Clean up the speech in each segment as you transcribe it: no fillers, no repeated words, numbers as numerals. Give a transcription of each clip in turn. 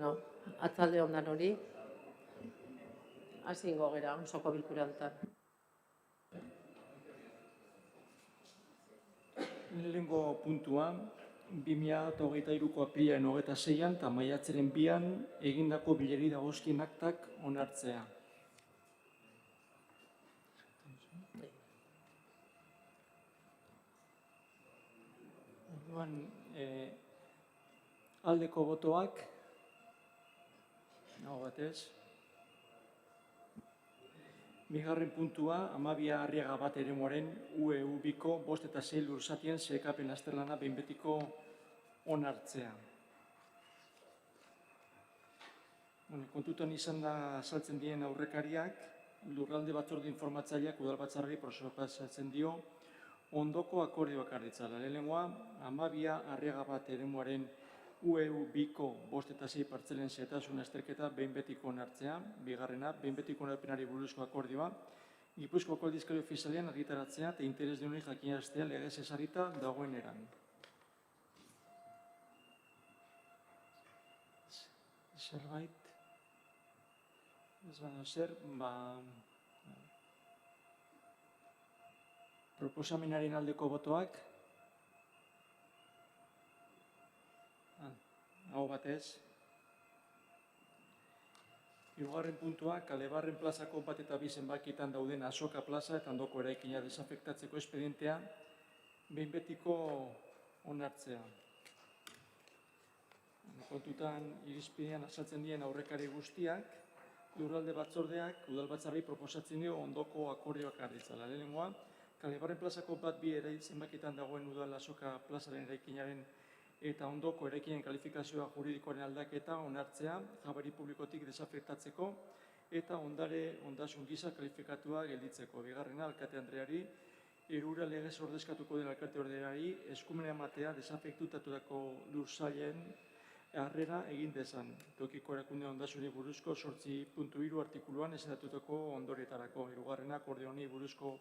Bueno, atzalde ondan hori, hasingo gera osoko bilkura honetan. Lehenengo puntua, 2023ko apirilaren 26an eta maiatzaren 2an egindako bileri dagozkien aktak onartzea. Orduan, aldeko botoak, aho batez. Bigarren puntua, Amabia Arriaga bat eremuaren UEU-biko 5 eta 6 lurzatien zerekapen azterlana behin betiko onartzea. Kontutan izan da saltzen diren aurrekariak, lurralde batzorde informatzaileak udalbatzarrari proposatzen dio ondoko akordioak harritzala. Lehenengoa, Amabia Arriaga bat eremuaren UEU-biko 5 eta 6 partzelen zehetasun azterketa behin betiko onartzea. Bigarrena, behin betiko onarpenari buruzko akordioa, Gipuzkoako aldizkari ofizialean argitaratzea eta interes denoi jakinaraztea legez ezarrita dagoen eran. Zerbait, ez bada zer, proposamenaren aldeko botoak, aho batez. Hirugarren puntua, Kalebarren plazako 1 eta 2 zenbakietan dauden Azoka plaza eta ondoko eraikina desafektatzeko espedientea behin betiko onartzea. Kontutan irizpidean azaltzen diren aurrekari guztiak, lurralde batzordeak udalbatzarrari proposatzen dio ondoko akordioak harritzala. Lehenengoa, Kalebarren plazako 1-2 zenbakietan dagoen udal Azoka plazaren eraikinaren eta ondoko eraikinen kalifikazioa juridikoaren aldaketa onartzea jabari publikotik desafektatzeko eta ondasun gisa kalifikatua gelditzeko. Bigarrena, alkate andreari, erura legez ordezkatuko den alkate ordeari eskumena ematea desafektatutako lursailen harrera egin dezan. Tokiko erakunde ondasuni buruzko 8.3 artikuluan esatatutako ondorietarako. Hirugarrena, akorde honi buruzko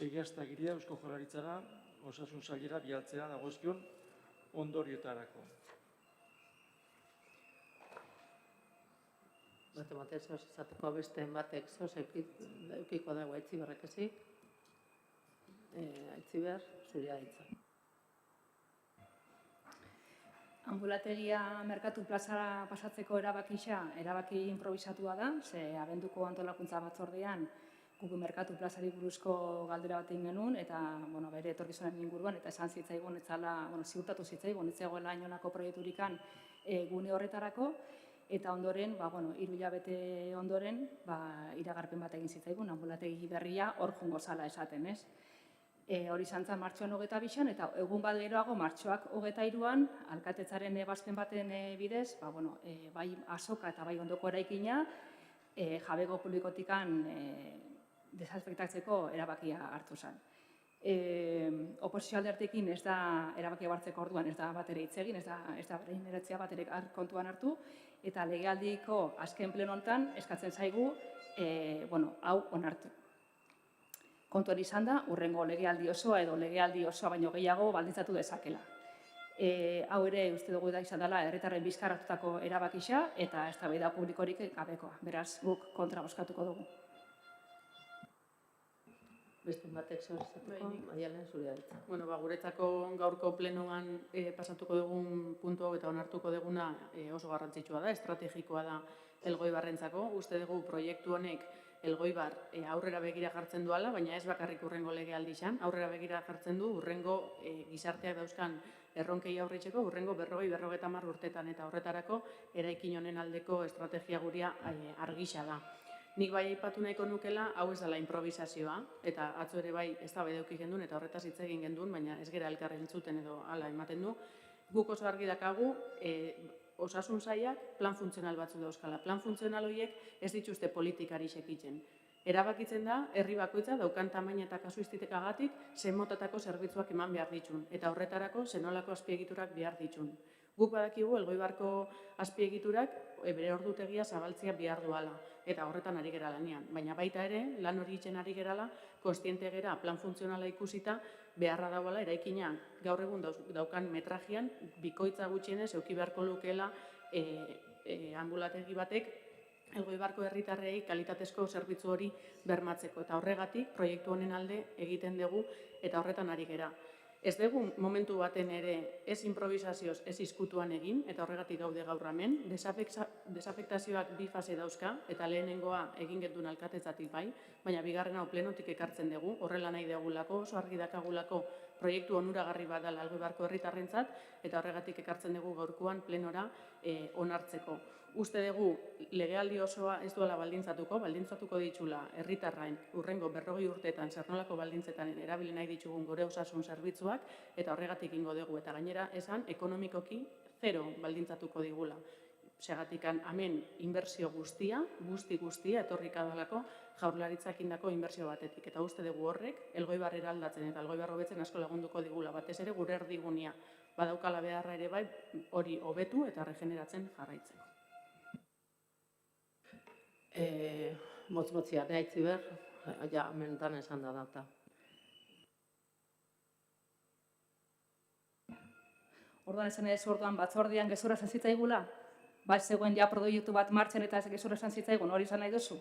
egiaztagiria Eusko Jaurlaritzara osasun sailera bidaltzea dagozkion ondorioetarako. Batek zoz izateko beste batek zoz eukiko dago Aitziberrek ezik. Aitziber, zuria ditza. Ambulategia merkatu plazara pasatzeko erabaki improvisatua da, ze abenduko antolakuntza batzordean guk merkatu plazari buruzko galdera bat egin genuen, eta bere etorkizunen inguruan, eta esan zitzaigun, ziurtatu zitzaigun, ez zegoela inolako proiekturikan gune horretarako, eta ondoren, 3 hilabete ondoren, iragarpen bat egin zitzaigun, ambulategi berria hor jungo zala esaten, ez? Hori izan zen martxoan 22an, eta egun bat geroago martxoak 23an, alkatetzaren ebazpen baten bidez, bai Azoka eta bai ondoko eraikina, jabego publikotikan desafektatzeko erabakia hartu zen. Oposizio aldertekin ez da erabakia hartzeko orduan, ez da bat ere hitz egin, ez da behin eratzea bat ere kontuan hartu, eta legealdiko azken pleno honetan eskatzen zaigu, hau onartu. Kontuan izan da, hurrengo legealdi osoa edo legealdi osoa baino gehiago baldintzatu dezakela. Hau ere uste dugu da izan dela herritarren bizkar hartutako erabakisa eta eztabaida publikorik gabekoa. Beraz, guk kontra bozkatuko dugu. Beste batek zoz izateko, Maialen zuria ditza. Guretzako gaurko plenoan pasatuko dugun puntu hau eta onartuko duguna oso garrantzitsua da, estrategikoa da Elgoibarrentzako. Uste dugu proiektu honek Elgoibar aurrera begira jartzen duala, baina ez bakarrik urrengo legealdizan, aurrera begira jartzen du urrengo gizarteak dauzkan erronkei aurritzeko, urrengo 40-50 urtetan, eta horretarako eraikin honen aldeko estrategia guria argisa da. Nik bai aipatu nahiko nukela, hau ez dela improvisazioa, eta atzo ere bai ez da bedeuki gendun, eta horretaz hitz egin gendun, baina ez gera elkarren entzuten edo hala ematen du. Guk oso argi dakagu, osasun sailak plan funtzional batzu dauzkala. Plan funtzional horiek ez dituzte politikari sekitzen. Erabakitzen da, herri bakoitza daukan tamaina eta kasuistikagatik zein motatako zerbitzuak eman behar ditun, eta horretarako zenolako azpiegiturak behar ditun. Guk badakigu Elgoibarko azpiegiturak bere ordutegia zabaltzea behar duala, eta horretan ari gera lanean. Baina baita ere, lan hori itzen ari gerala, kontziente gera plan funtzionala ikusita, beharra dauala eraikina gaur egun daukan metrajian, bikoitza gutxienez euki beharko lukeela anbulategi batek Elgoibarko herritarrei kalitatezko zerbitzu hori bermatzeko. Eta horregatik proiektu honen alde egiten dugu eta horretan ari gera. Ez dugu momentu baten ere ez improvisazioz, ez izkutuan egin, eta horregatik gaude gaur hemen. Desafektazioak bi fase dauzka, eta lehenengoa egin gendun alkatetzatik bai, baina bigarrena plenotik ekartzen dugu, horrela nahi dugulako, oso argi dakagulako proiektu onuragarri bat dela Elgoibarko herritarrentzat, eta horregatik ekartzen dugu gaurkoan plenora onartzeko. Uste dugu legealdi osoa ez duela baldintzatuko ditula herritarrain urrengo 40 urteetan zernolako baldintzetan erabili nahi ditugun gure osasun zerbitzuak, eta horregatik ingo dugu, eta gainera esan ekonomikoki zero baldintzatuko digula. Segatik hemen inbertsio guztia etorrik adalako Jaurlaritzak indako inbertsio batetik. Eta uste dugu horrek Elgoibar eraldatzen eta Elgoibar hobetzen asko lagunduko digula. Batez ere gure erdigunia badaukala beharra ere bai hori hobetu eta regeneratzen jarraitzeko. Motz-motzia, nahi behar, ja, mentan esan da data. Orduan esan ez orduan batzordean gezurra esan zitzaigula? Ba, zegoen ja proiektu bat martxan eta gezurra esan zitzaigun, hori esan nahi duzu?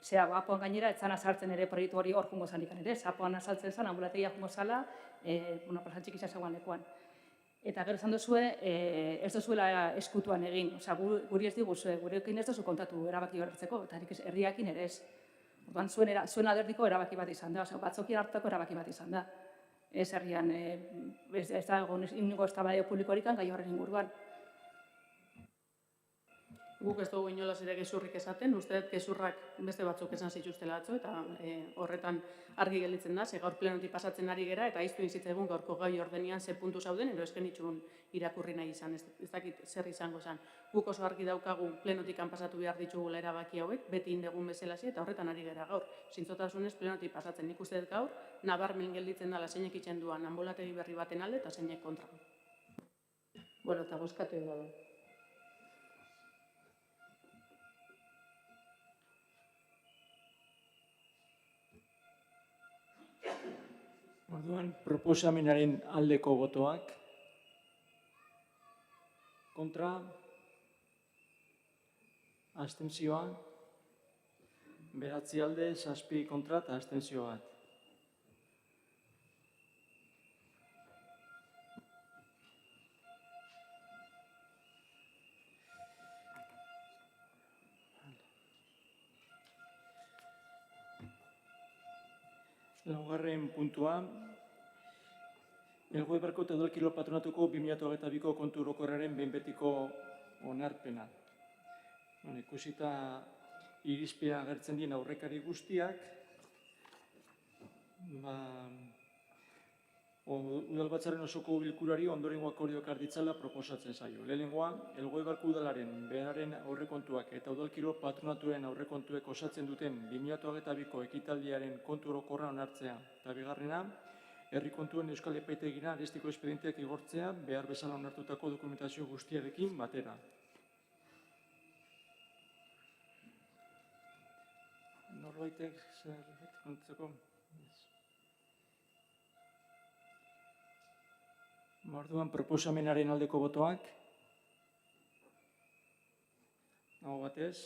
Zea, apoan gainera, etzan azaltzen ere proiektu hori hor jungo zanikan ere, apoan azaltzen zen, ambulategia jungo zala, plazan txikisa zegoen lekuan. Eta gero esan duzue, ez duzuela eskutuan egin, guri ez diguzue, gurekin ez duzu kontatu erabaki horretzeko, eta herriakin ere ez. Orduan zuen alderdiko erabaki bat izan da, batzokien hartako erabaki bat izan da. Ez herrian, ez da ingo eztabaida publikorik gai horren inguruan. Guk ez dugu inolaz ere gezurrik esaten, uste dut gezurrak beste batzuk esan zituztela atzo, eta horretan argi gelditzen da, ze gaur plenotik pasatzen ari gera, eta iztu zitzaigun gaurko gai ordenian ze puntu zauden, edo esken itxun irakurri nahi izan, ez dakit zer izango zen. Guk oso argi daukagu plenotikan pasatu behar ditugula erabaki hauek, beti indegun bezalazi, eta horretan ari gera gaur. Zintzotasunez plenotik pasatzen, nik uste dut gaur, nabarmen gelditzen dela zeinek itxen duan anbulategi berri baten alde eta zeinek kontra. Bueno, eta bozkatu ingo du. Orduan, proposamenaren aldeko botoak, kontra, abstentzioa, 9 alde, 7 kontra eta abstentzio bat. Laugarren puntua, Elgoibarko eta Udalkiro Patronatuko 2022ko kontu orokorraren behin betiko onarpena. Ikusita irizpidea agertzen dien aurrekari guztiak, Udalbatzaren osoko bilkurari ondorengo akordioak ditzala proposatzen zaio. Lehenengoa, Elgoibarko Udalaren beharren aurrekontuak eta Udalkiro Patronatuaren aurrekontuek osatzen duten 2022ko ekitaldiaren kontu orokorra onartzea. Eta bigarrena, herri kontuen Euskal Epaitegira arestiko espedienteak igortzea behar bezala onartutako dokumentazio guztiarekin batera. Norbaitek zerbait kontatzeko? Orduan, proposamenaren aldeko botoak. Aho batez.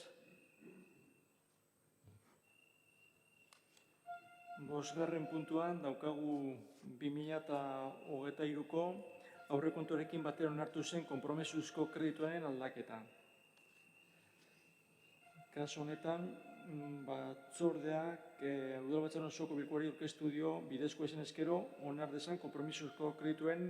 Bosgarren puntuan daukagu 2023ko aurrekontuarekin batera onartu zen konpromesuzko kredituaren aldaketa. Kasu honetan, batzordeak Udalbatzaren osoko bilkurari aurkeztu dio bidezko esan ezkero onar dezan konpromisuzko kredituen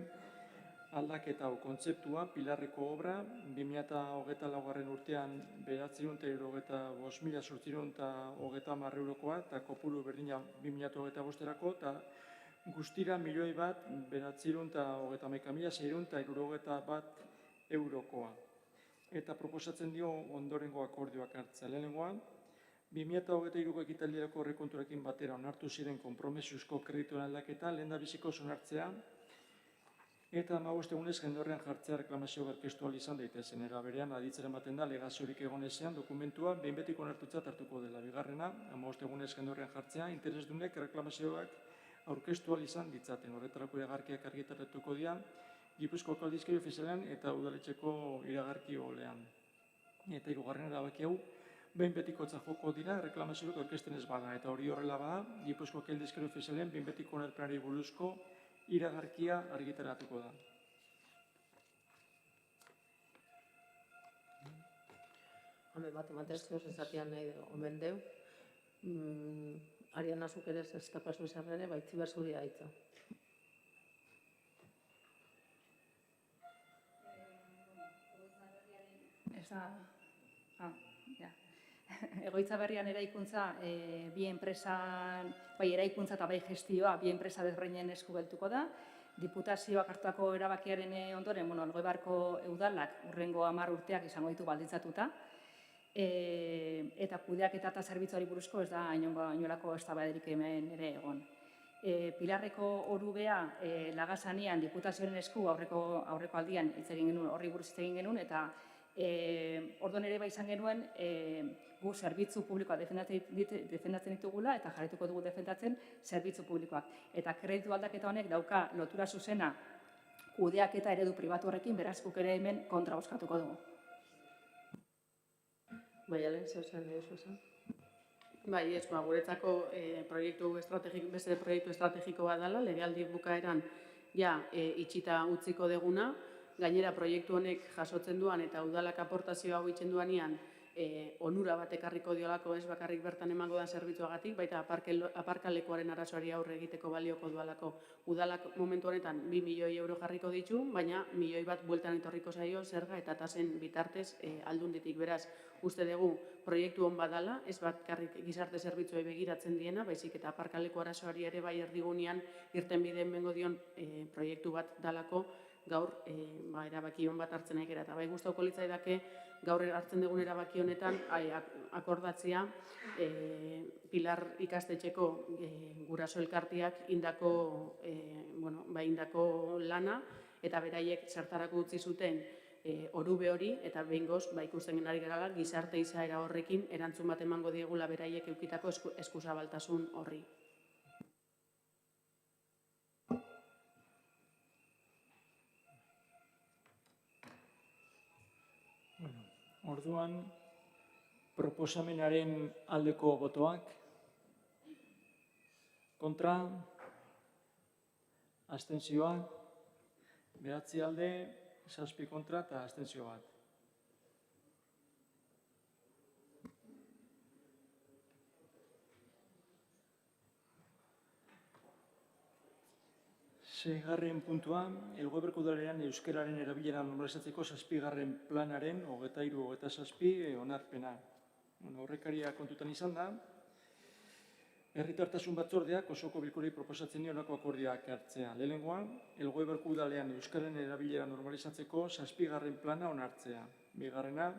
aldaketa hau kontzeptua, pilarreko obra, 2024 urtean 975.830 eurokoa eta kopuru berdina 2025erako eta guztira 1.931.661 eurokoa. Eta proposatzen dio ondorengo akordioak hartzea. Lehenengoa, 2023ko ekitaldirako aurrekontuarekin batera onartu ziren konpromesuzko kredituen aldaketa lehendabiziko onartzea eta 15 egunez jendeorrean jartzea reklamazio aurkeztu ahal izan daitezen. Era berean aditzera ematen da legaziorik egon ezean dokumentua behin betiko onartutzat hartuko dela. Bigarrena, 15 egunez jendeorrean jartzea interesdunek reklamazioak aurkeztu ahal izan ditzaten. Horretarako iragarkiak argitaratuko dira Gipuzkoako aldizkari ofizialean eta udaletxeko iragarki olean. Eta hirugarren erabaki hau, behin betikotza joko dira, reklamazioak aurkezten ez bada. Eta hori horrela bada, Gipuzkoako aldizkari ofizialean behin betiko onarpenari buruzko iragarkia argitaratuko da. Hame matematezioz ezatian nahi omen deu. Ariana zuk ere ez da pasu izan ere, baitzi berzuria haitza. Egoitza berrian eraikuntza, bi enpresan, bai eraikuntza eta bai gestioa, bi enpresa desberdinen esku geltuko da. Diputazioak hartutako erabakiaren ondoren, Elgoibarko udalak hurrengo 10 urteak izango ditu baldintzatuta. Eta kudeaketa eta zerbitzuari buruzko ez da inolako eztabaidarik hemen ere egon. Pilarreko orubea Lagasanean Diputazioaren esku aurreko aldian hitz egin genuen, horri buruz hitz egin genuen, eta orduan ere bai izan genuen gu zerbitzu publikoa defendatzen ditugula eta jarraituko dugu defendatzen zerbitzu publikoak. Eta kreditu aldaketa honek dauka lotura zuzena kudeaketa eredu pribatu horrekin, beraz guk ere hemen kontra bozkatuko dugu. Bai, alen zeu zen edo zen? Bai, ez, guretzako beste proiektu estrategiko bat dela, legealdi bukaeran itxita utziko deguna, gainera proiektu honek jasotzen duan eta udalak aportazioa hau itzen duanean onura bat ekarriko diolako, ez bakarrik bertan emango da zerbitzuagatik, baita aparkalekuaren arazoari aurre egiteko balioko dualako. Udalak momentu honetan 2 milioi euro jarriko ditu, baina milioi bat bueltan etorriko zaio zerga eta tasen bitartez aldunditik. Beraz, uste dugu proiektu hon badala, ez bakarrik gizarte zerbitzuei begiratzen diena, baizik eta aparkaleko arazoari ere bai erdigunean irten bideen bengo dion proiektu bat dalako, gaur erabaki hon bat hartzen aikera. Eta bai gustatuko litzaidake gaur hartzen dugun erabaki honetan akordatzea Pilar ikastetxeko guraso elkarteak indako lana eta beraiek zertarako utzi zuten orube hori eta behingoz ikusten ari gara gizarte izaera horrekin erantzun bat emango diegula beraiek eukitako eskuzabaltasun horri. Orduan, proposamenaren aldeko botoak, kontra, abstentzioak, 9 alde, 7 kontra eta abstentzio bat. Seigarren puntua, Elgoibarko udalean euskararen erabilera normalizatzeko 7. planaren 23-27 onarpena. Aurrekaria kontutan izan da, herritartasun batzordeak osoko bilkurei proposatzen dio honako akordioak hartzea. Lehenengoa, Elgoibarko udalean euskararen erabilera normalizatzeko 7. plana onartzea. Bigarrena,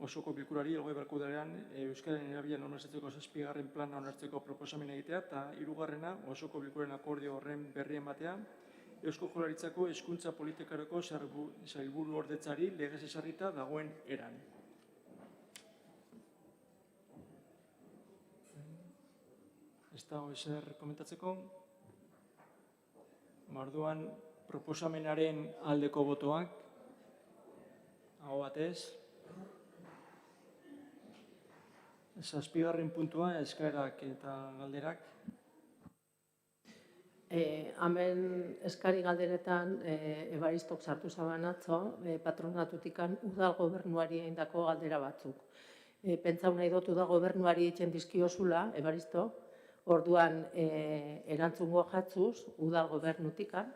osoko bilkurari Elgoibarko udalean euskararen erabilera normalizatzeko 7. plana onartzeko proposamena egitea, eta hirugarrena, osoko bilkuren akordio horren berri ematea, Eusko Jaurlaritzako hezkuntza politikarako sailburu ordetzari legez ezarrita dagoen eran. Ez dago ezer komentatzeko? Orduan, proposamenaren aldeko botoak, aho batez. 7. puntua, eskaerak eta galderak. Hemen eskari galderetan Ebaristok sartu zaban atzo, patronatutikan udal gobernuari egindako galdera batzuk. Pentsau nahi dut udal gobernuari itxen dizkiozula, Ebaristo, orduan erantzungo jatzuz udal gobernutikan,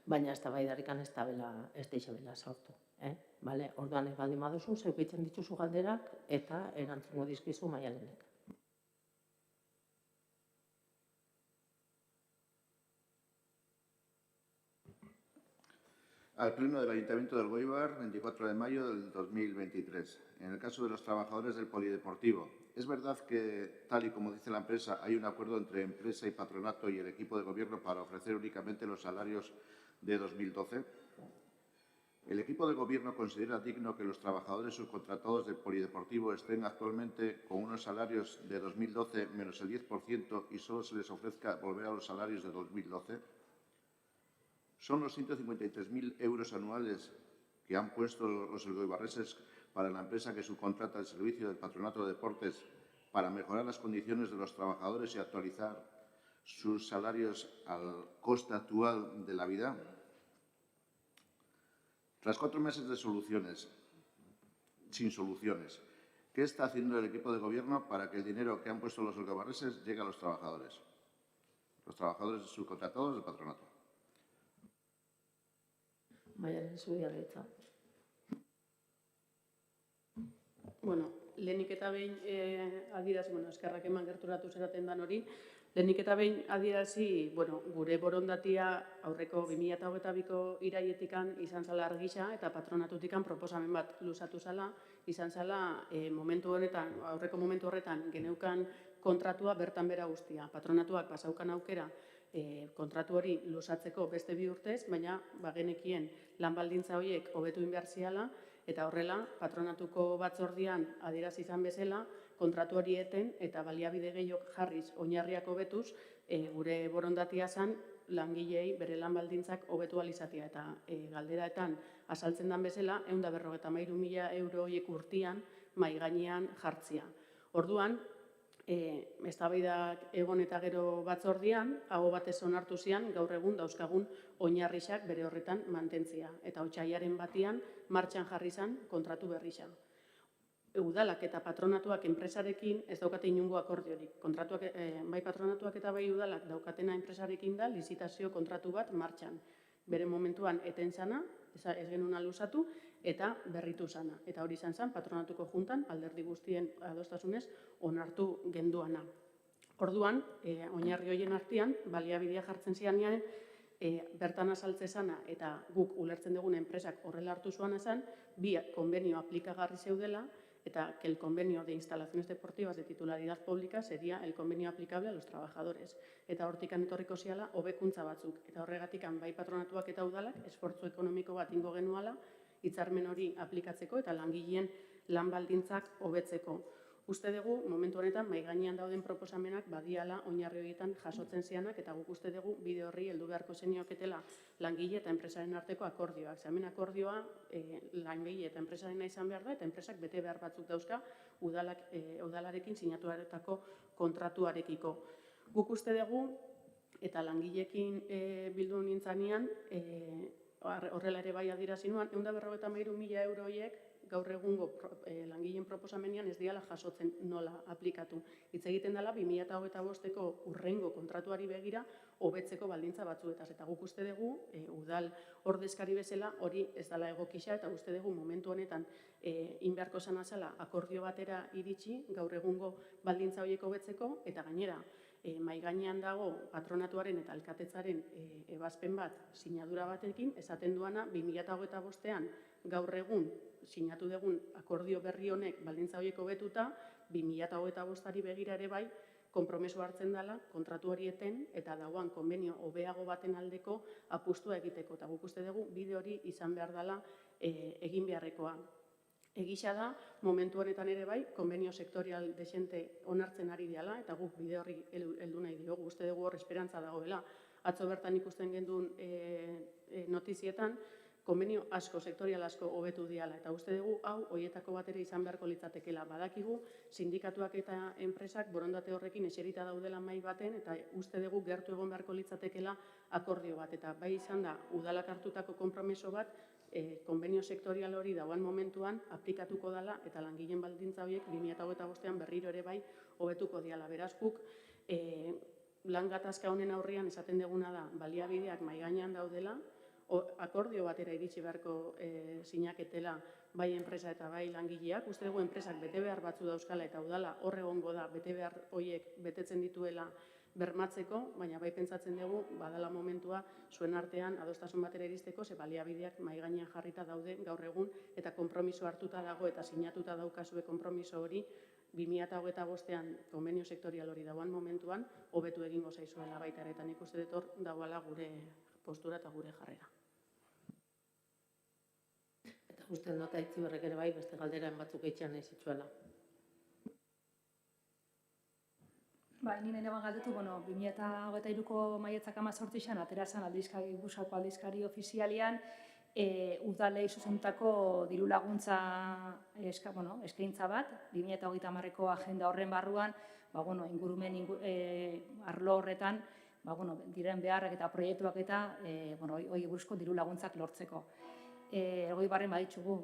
baina ez da baidarikan ez da izabela sortu. Orduan ez baldin baduzu, zeukitzen dituzu galderak eta erantzungo dizkizu Maialenek. Al Pleno del Ayuntamiento de Elgoibar, 24 de mayo del 2023. En el caso de los trabajadores del polideportivo, ¿es verdad que, tal y como dice la empresa, hay un acuerdo entre empresa y patronato y el equipo de gobierno para ofrecer únicamente los salarios de 2012? ¿El equipo de gobierno considera digno que los trabajadores subcontratados del polideportivo estén actualmente con unos salarios de 2012 menos el 10% y solo se les ofrezca volver a los salarios de 2012? ¿Son los 153.000 euros anuales que han puesto los elgoibarreses para la empresa que subcontrata el servicio del Patronato de Deportes para mejorar las condiciones de los trabajadores y actualizar sus salarios al coste actual de la vida? Tras 4 meses de sin soluciones, ¿qué está haciendo el equipo de Gobierno para que el dinero que han puesto los alcobarreses llegue a los trabajadores subcontratados del patronato? Maialen zuria gaitza. Bueno, lehenik eta behin adierazi, eskerrak eman gerturatu zeraten dan hori, lehenik eta behin adierazi, gure borondatia aurreko 2022ko irailetikan izan zala argisa eta patronatutikan proposamen bat luzatu zala, izan zala aurreko momentu horretan geneukan kontratua bertan bera guztia. Patronatuak pasaukan aukera kontratu hori luzatzeko beste 2 urtez, baina bagenekien lan baldintza horiek hobetu behar ziala, eta horrela, patronatuko batzordian adierazi izan bezala, kontratu hori eten eta baliabide gehiok jarriz oinarriak hobetuz, gure borondatia zen langileei bere lan baldintzak hobetu ahal izatea. Eta galderaetan azaltzen den bezala, 153.000 euro horiek urtean mahai gainean jartzea. Orduan, eztabaidak egon eta gero batzordian, aho batez onartu zian, gaur egun dauzkagun oinarrixak bere horretan mantentzea. Eta otsailaren batian martxan jarri zen kontratu berrisa. Udalak eta patronatuak enpresarekin ez daukate inongo akordiorik. Bai patronatuak eta bai udalak daukatena enpresarekin da lizitazio kontratu bat martxan. Bere momentuan eten zana, ez genuen luzatu, eta berritu zana. Eta hori izan zen patronatuko juntan, alderdi guztien adostasunez, onartu genduana. Orduan, oinarri horien artean, baliabidea jartzen zianean, bertan azaltze zana eta guk ulertzen dugun enpresak horrela hartu zuana zen, 2 konbenio aplikagarri zeudela, eta que el convenio de instalaciones deportivas de titularidad pública sería el convenio aplicable a los trabajadores. Eta hortikan etorriko ziala, hobekuntza batzuk. Eta horregatikan bai patronatuak eta udalak, esfortzu ekonomiko bat ingo genuala, hitzarmen hori aplikatzeko eta langileen lan baldintzak hobetzeko. Uste dugu, momentu honetan, mahai gainean dauden proposamenak badiala oinarri horietan jasotzen zianak, eta guk uste dugu bide horri heldu beharko zenioketela langile eta enpresaren arteko akordioak. Hemen akordioa langile eta enpresarena izan behar da, eta enpresak bete behar batzuk dauzka udalarekin sinatuaretako kontratuarekiko. Guk uste dugu, eta langileekin bildu nintzanean, horrela ere bai adierazi nuen, 153.000 euro horiek gaur egungo langileen proposamenean ez diala jasotzen nola aplikatu. Hitz egiten dela 2025ko urrengo kontratuari begira hobetzeko baldintza batzuetaz. Eta guk uste dugu, udal ordezkari bezala hori ez dela egokisa, eta uste dugu momentu honetan inbeharko zana zela akordio batera iritsi gaur egungo baldintza horiek hobetzeko, eta gainera, mahai gainean dago patronatuaren eta alkatetzaren ebazpen bat sinadura batekin, esaten duana 2025ean gaur egun sinatu dugun akordio berri honek baldintza horiek hobetuta, 2025ari begira ere bai, konpromeso hartzen dela, kontratu hori eten, eta dauan konbenio hobeago baten aldeko apustua egiteko. Eta guk uste dugu bide hori izan behar dela egin beharrekoa. Egisa da, momentu honetan ere bai, konbenio sektorial desente onartzen ari dela, eta guk bide horri heldu nahi diogu, uste dugu hor esperantza dagoela. Atzo bertan ikusten genduen notizietan, konbenio asko, sektorial asko hobetu diala, eta uste dugu hau horietako bat ere izan beharko litzatekela. Badakigu, sindikatuak eta enpresak borondate horrekin eserita daudela mahai baten, eta uste dugu gertu egon beharko litzatekela akordio bat. Eta bai izan da, udalak hartutako konpromeso bat, konbenio sektorial hori dauan momentuan aplikatuko dela, eta langileen baldintza horiek 2025ean berriro ere bai hobetuko diala. Beraz guk, lan gatazka honen aurrean esaten duguna da, baliabideak mahai gainean daudela, akordio batera iritsi beharko sinaketela bai enpresa eta bai langileak. Uste dugu enpresak bete behar batzu dauzkala eta udala hor egongo da bete behar horiek betetzen dituela bermatzeko, baina bai pentsatzen dugu badala momentua zuen artean adostasun batera iristeko, ze baliabideak mahai gainean jarrita daude gaur egun eta konpromiso hartuta dago eta sinatuta daukazue konpromiso hori 2025ean konbenio sektorial hori dauan momentuan hobetu egingo zaizuela baita ere, eta nik uste dut hor dagoela gure postura eta gure jarrera. Eta uste dut Aitziberrek ere bai beste galderen batzuk eitxean nahi zitzuela. Bai, nire neban galdetu, 2023ko maiatzak 18an atera zen Gipuzkoako aldizkari ofizialian, udalei zuzendutako diru laguntza eskaintza bat, 2030ko agenda horren barruan, ingurumen arlo horretan, diren beharrak eta proiektuak eta hori buruzko diru laguntzak lortzeko. Elgoibarren baditugu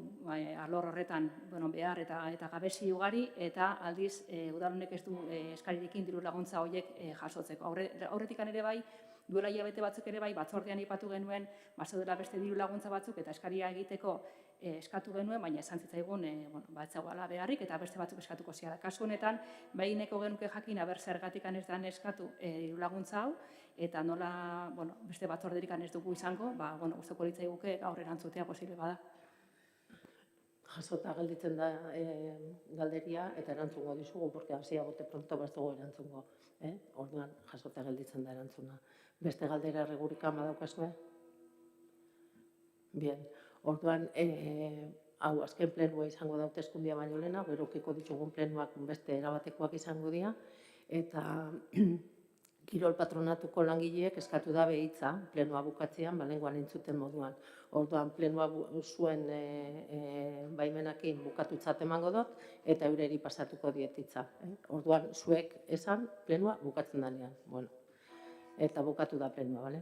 alor horretan behar eta gabezi ugari, eta aldiz udal honek ez du eskarirekin diru laguntza horiek jasotzeko. Aurretik ere bai, duela hilabete batzuk ere bai, batzordean aipatu genuen, zeudela beste diru laguntza batzuk eta eskaria egiteko eskatu genuen, baina esan zitzaigun ez zegoela beharrik eta beste batzuk eskatuko ziala. Kasu honetan, behineko genuke jakin aber zergatik ez den eskatu diru laguntza hau, eta nola beste batzorderik ez dugu izango, gustoko litzaiguke gaur erantzutea posible bada. Jasota gelditzen da galderia eta erantzungo dizugu, porque hasia bote pronto bastugu erantzungo. Orduan, jasota gelditzen da erantzuna. Beste galdera erregurikan badaukazue? Bien, orduan, hau azken plenua izango da hauteskundia baino lehena, gero ukiko ditugun plenuak beste erabatekoak izango dira, eta Kirol Patronatuko langileek eskatu da behitza, plenua bukatzean, balengoan entzuten moduan. Orduan, plenua zuen baimenakin bukatutzat emango dut, eta eureri pasatuko dietitza. Orduan, zuek esan plenua bukatzen danean. Eta bukatu da plenua, bale?